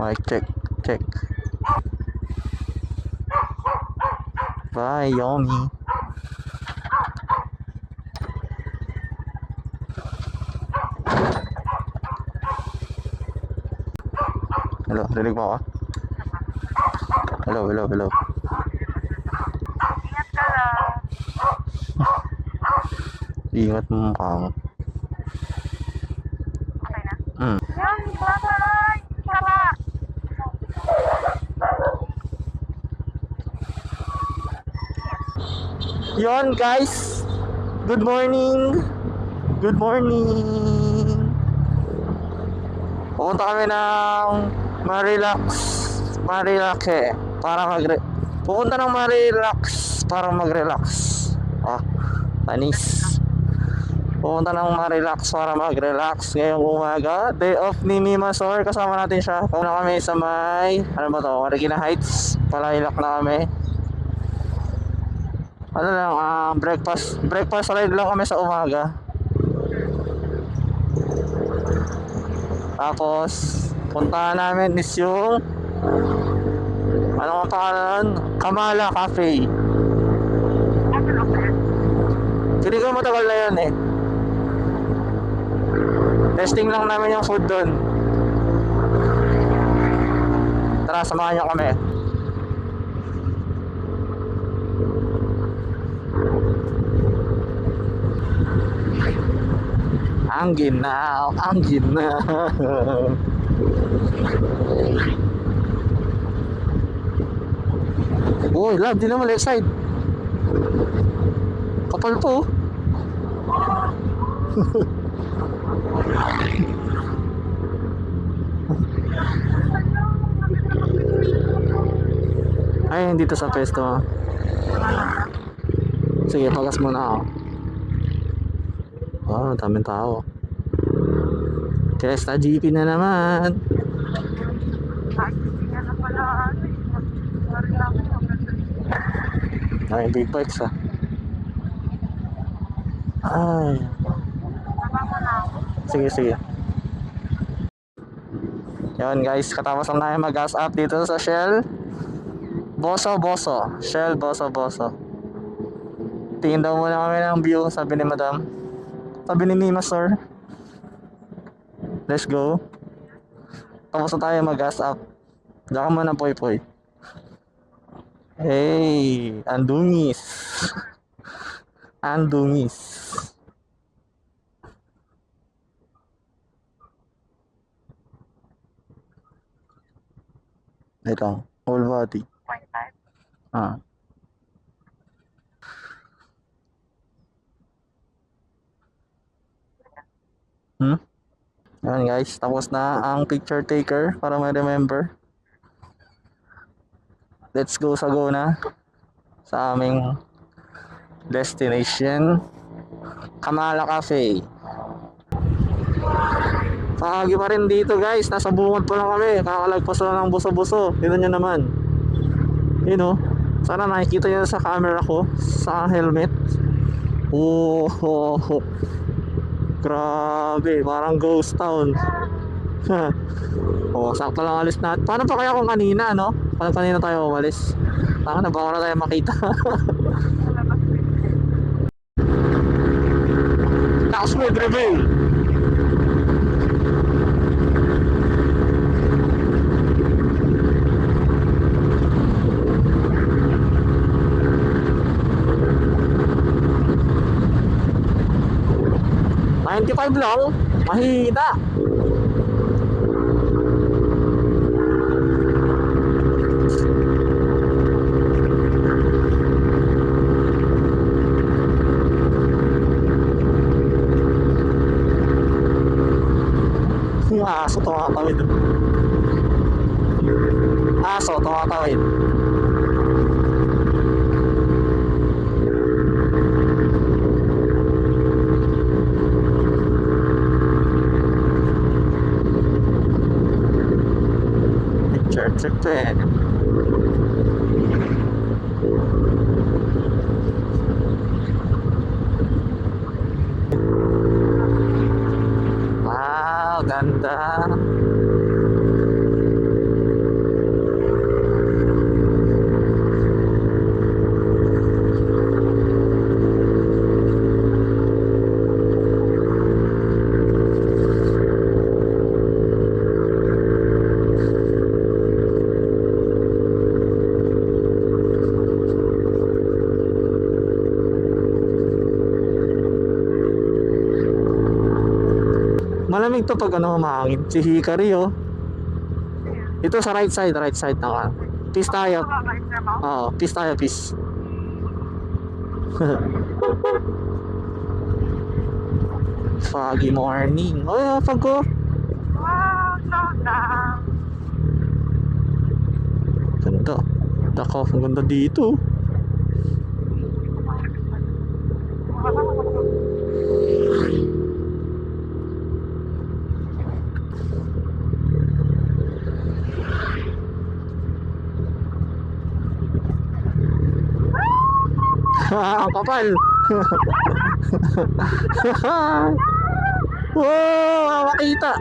Mic check, check. Bye, Yomi. Hello, rinig mo ako? Hello, hello, hello. Ingat ka lang. Ingat mo mukha mo. Okay na? Hmm. Yan, bye-bye! Tara! Yon guys, good morning. Good morning. Pupunta kami ng Marilake para pupunta ng Marilax para mag-relax. Ah, panis. Pupunta ng Marilax para mag-relax ngayong umaga. Day off ni Mima Sor. Kasama natin siya. Pupunta kami sa may, ano ba to? Marikina Heights. Palailak na kami. Ano lang, breakfast ride lang kami sa umaga. Tapos puntahan namin is yung ano ang pangalan? Kamala Cafe. Hindi ko matagal na yun eh. Testing lang namin yung food doon. Tara, samahan niyo kami. Ang ginaw, ang ginaw. Uy, love, di naman left side. Kapal po. Ay, dito sa pesto. Sige, pagas muna ako. Oh, daming tao. Fiesta GP na naman. Ay, hindi nga na pala ano eh. Sorry lang ako. Ay, big bikes ah. Ay. Tama mo na ako. Sige, sige. Yan guys, katapos lang namin mag-gas up dito sa Shell Boso Boso. Shell Boso Boso. Tingin daw muna kami ng view, sabi ni Madam. Sabi ni Mima Sir. Let's go. Tapos na tayo mag-gas up. Diyan ka muna, Poy Poy. Hey, andungis. Andungis. Ito, whole body. 0.5. Ah. Ayan guys, tapos na ang picture taker para may remember. Let's go sa go na sa aming destination, Kamala Cafe. Pagi pa rin dito guys, nasa bungod pa lang kami. Kakalagpas lang ng buso-buso. Tignan nyo naman. Yun o, sana nakikita nyo sa camera ko, sa helmet. Oh, oh, oh. Grabe, parang ghost town. Oh, sakto lang alis natin. Paano pa kaya kung kanina, no? Paano kanina tayo umalis? Taka na, baka na tayo makita. Taos mo, Grebe! $95 lang, mahina. Yung aso tumatawid. Aso tumatawid. Check it. Wow, ganda. marinig to pag ano humahangin. Si Hikari oh. Ito sa right side na ka. Peace tayo. Oo, peace tayo, peace. Foggy morning. Oy, pag ko. Wow, slow down. Ganda. Dako, ang ganda dito. Ang kapal. Wow, makita.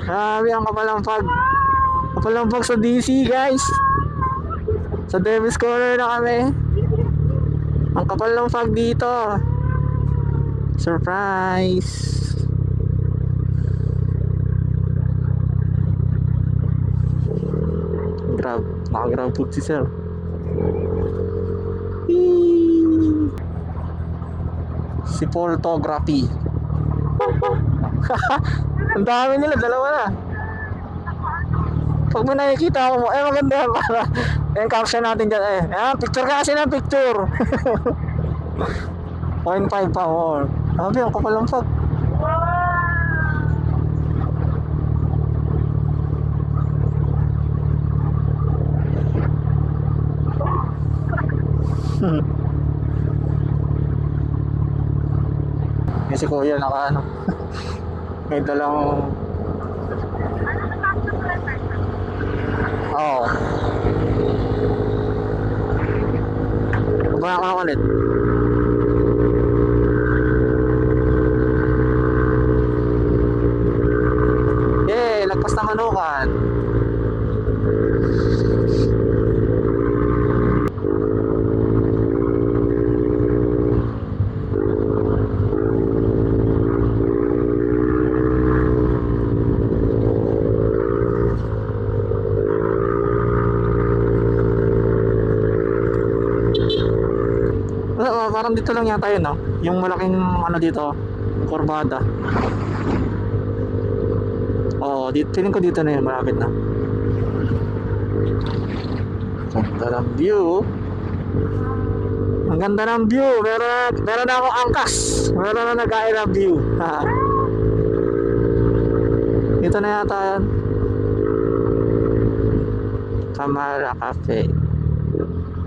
Grabe ang kapalampag. Kapalampag sa DC, guys. Sa Davis Corner na kami. Ang kapal ng fog dito. Surprise. Grab. Naka-grab food si sir. Eee. Si photography. Ang dami nila, dalawa na. Pag may nakikita mo, maganda yan para. Yung caption natin dyan, picture ka kasi ng picture. 0.5 pa more. Sabi, ang kapal ng fog. Yung si Kuya naka ano. May dalang. Oo. Baka ka ulit. Lagpas na manukan. Parang dito lang yata yun, no? Yung malaking ano dito, kurbada. Oo, feeling ko dito na yun, malapit na. Ganda ng view. Ang ganda ng view. Meron na akong angkas. Meron na nag-air ng view. Dito na yata yan. Kamara Cafe.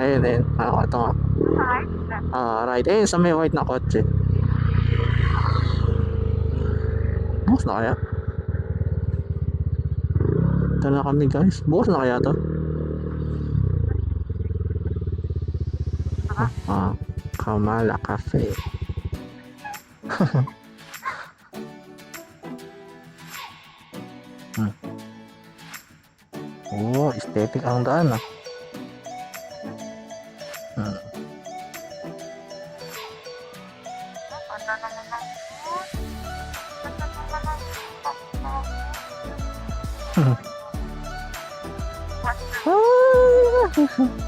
Ayun. Ito nga. Right. Ayun, sa may white na kotse. Bukas na kaya? Ito na kami, guys. Bukas na kaya to? Kamala Cafe. Oh, aesthetic ang daan ah.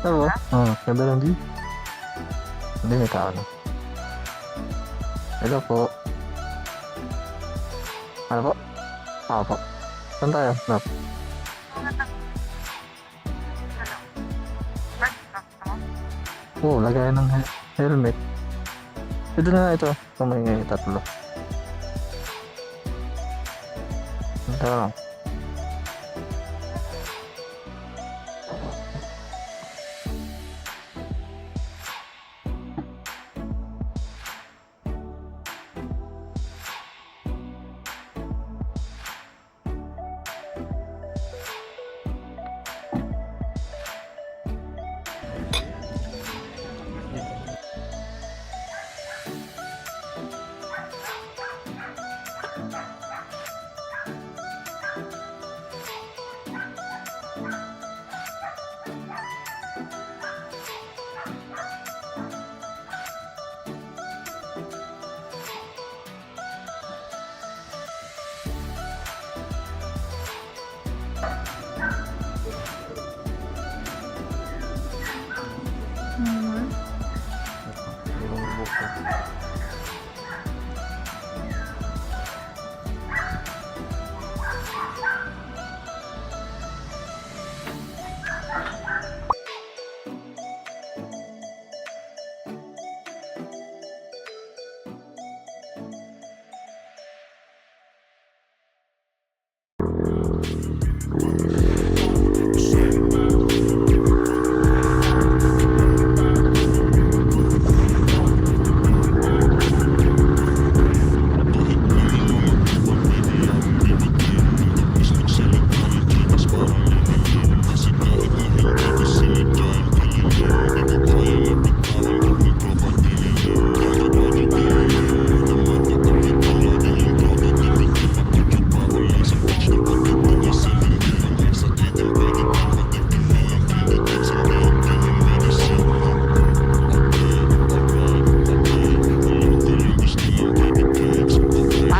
Ano ba? Ganda lang din. Hindi, may tao na. Hello po. Ano po? Po. Saan tayo? No. Lagay ng helmet. Ito na ito. Ito may tatlo. Ito lang.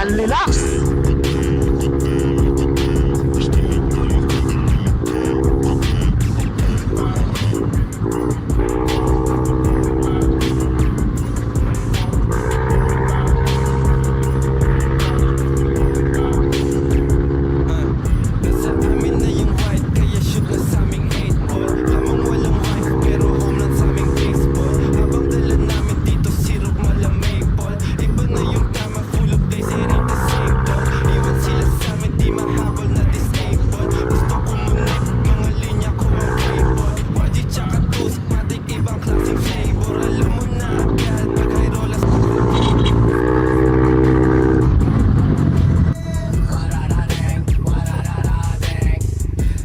Unrelax! Nasa amin na yung white, kaya shoot na sa aming 8 ball. Lamang walang wife, pero home run sa aming baseball. Habang dala namin dito, syrup malamay ball. Iba na yung tama, full of days, it ain't the same ball. Iwan sila sa amin, di mahabol na disable. Gusto ko munik, mga linya ko ang cable. YG tsaka toast, matik ibang klaseng flavor. Alam mo na agad, pag-high rollers.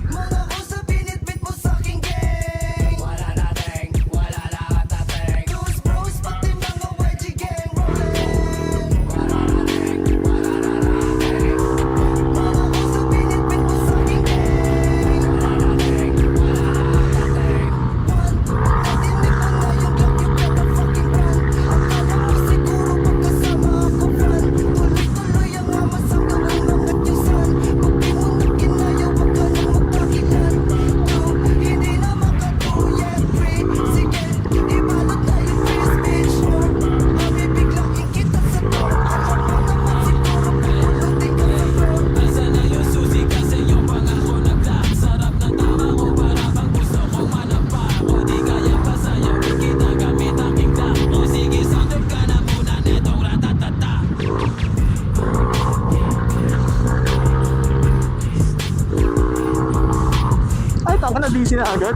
Mga usap, binitbit mo sa'king gang. Wala nating, wala nakatateng. Those bros, pati mga YG gang rolling. Wala nating, wala nakatateng. Mga usap, binitbit mo sa'king gang. Wala nating, wala nakatateng. Natinig mo na yung Glock, you better fucking run. Akala mo siguro pagkasama ako fan. Tuloy-tuloy ang amas hanggang umangat yung sun. Pag di mo na kinaya, wag ka nang magpakilan. Hindi na makatuya, free. Sige, ibalot na yung free speech mo. Mabibiglain kita sa door. Alam mo naman siguro pukulong din ka sa floor. Asa na yung susi kasi yung pangako nagtak. Sarap ng tama ko para bang gusto kong manapa. O di kaya pa sa'yo kita gamit ang kingdom. O sige sound trip ka na muna netong ratatata. Ay, tanga na, busy na agad.